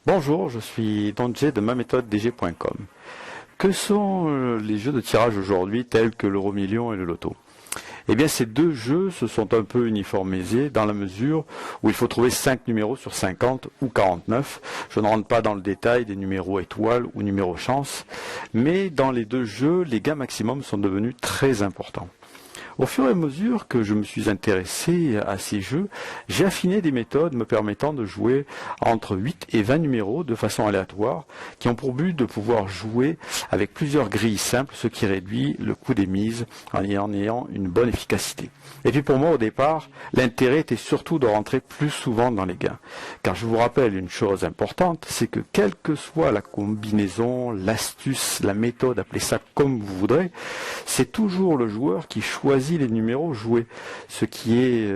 Bonjour, je suis Donjé de maméthodedg.com. Que sont les jeux de tirage aujourd'hui tels que l'euro-million et le loto? Eh bien, ces deux jeux se sont un peu uniformisés dans la mesure où il faut trouver 5 numéros sur 50 ou 49. Je ne rentre pas dans le détail des numéros étoiles ou numéros chance, mais dans les deux jeux, les gains maximum sont devenus très importants. Au fur et à mesure que je me suis intéressé à ces jeux, j'ai affiné des méthodes me permettant de jouer entre 8 et 20 numéros de façon aléatoire, qui ont pour but de pouvoir jouer avec plusieurs grilles simples, ce qui réduit le coût des mises en ayant une bonne efficacité. Et puis pour moi au départ, l'intérêt était surtout de rentrer plus souvent dans les gains. Car je vous rappelle une chose importante, c'est que quelle que soit la combinaison, l'astuce, la méthode, appelez ça comme vous voudrez, c'est toujours le joueur qui choisit les numéros joués, ce qui est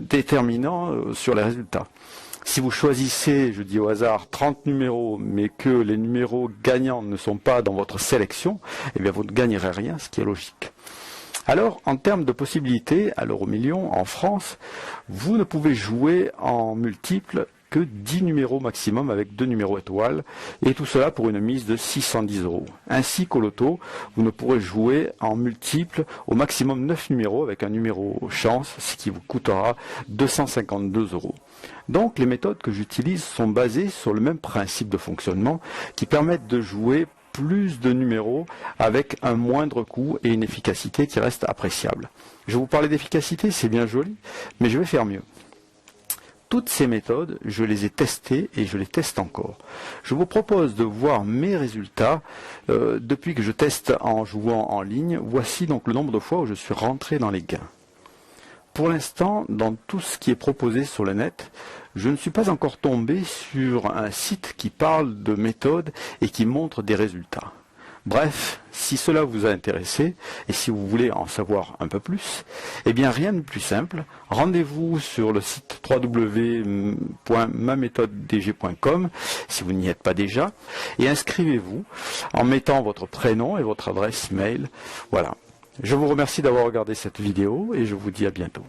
déterminant sur les résultats. Si vous choisissez, je dis au hasard, 30 numéros, mais que les numéros gagnants ne sont pas dans votre sélection, eh bien vous ne gagnerez rien, ce qui est logique. Alors, en termes de possibilités, à l'euro-million, en France, vous ne pouvez jouer en multiples que 10 numéros maximum avec 2 numéros étoiles, et tout cela pour une mise de 610 €. Ainsi qu'au loto, vous ne pourrez jouer en multiples au maximum 9 numéros avec un numéro chance, ce qui vous coûtera 252 €. Donc les méthodes que j'utilise sont basées sur le même principe de fonctionnement qui permettent de jouer plus de numéros avec un moindre coût et une efficacité qui reste appréciable. Je vous parlais d'efficacité, c'est bien joli, mais je vais faire mieux. Toutes ces méthodes, je les ai testées et je les teste encore. Je vous propose de voir mes résultats depuis que je teste en jouant en ligne. Voici donc le nombre de fois où je suis rentré dans les gains. Pour l'instant, dans tout ce qui est proposé sur le net, je ne suis pas encore tombé sur un site qui parle de méthodes et qui montre des résultats. Bref, si cela vous a intéressé et si vous voulez en savoir un peu plus, eh bien rien de plus simple, rendez-vous sur le site www.maméthodedg.com si vous n'y êtes pas déjà et inscrivez-vous en mettant votre prénom et votre adresse mail. Voilà. Je vous remercie d'avoir regardé cette vidéo et je vous dis à bientôt.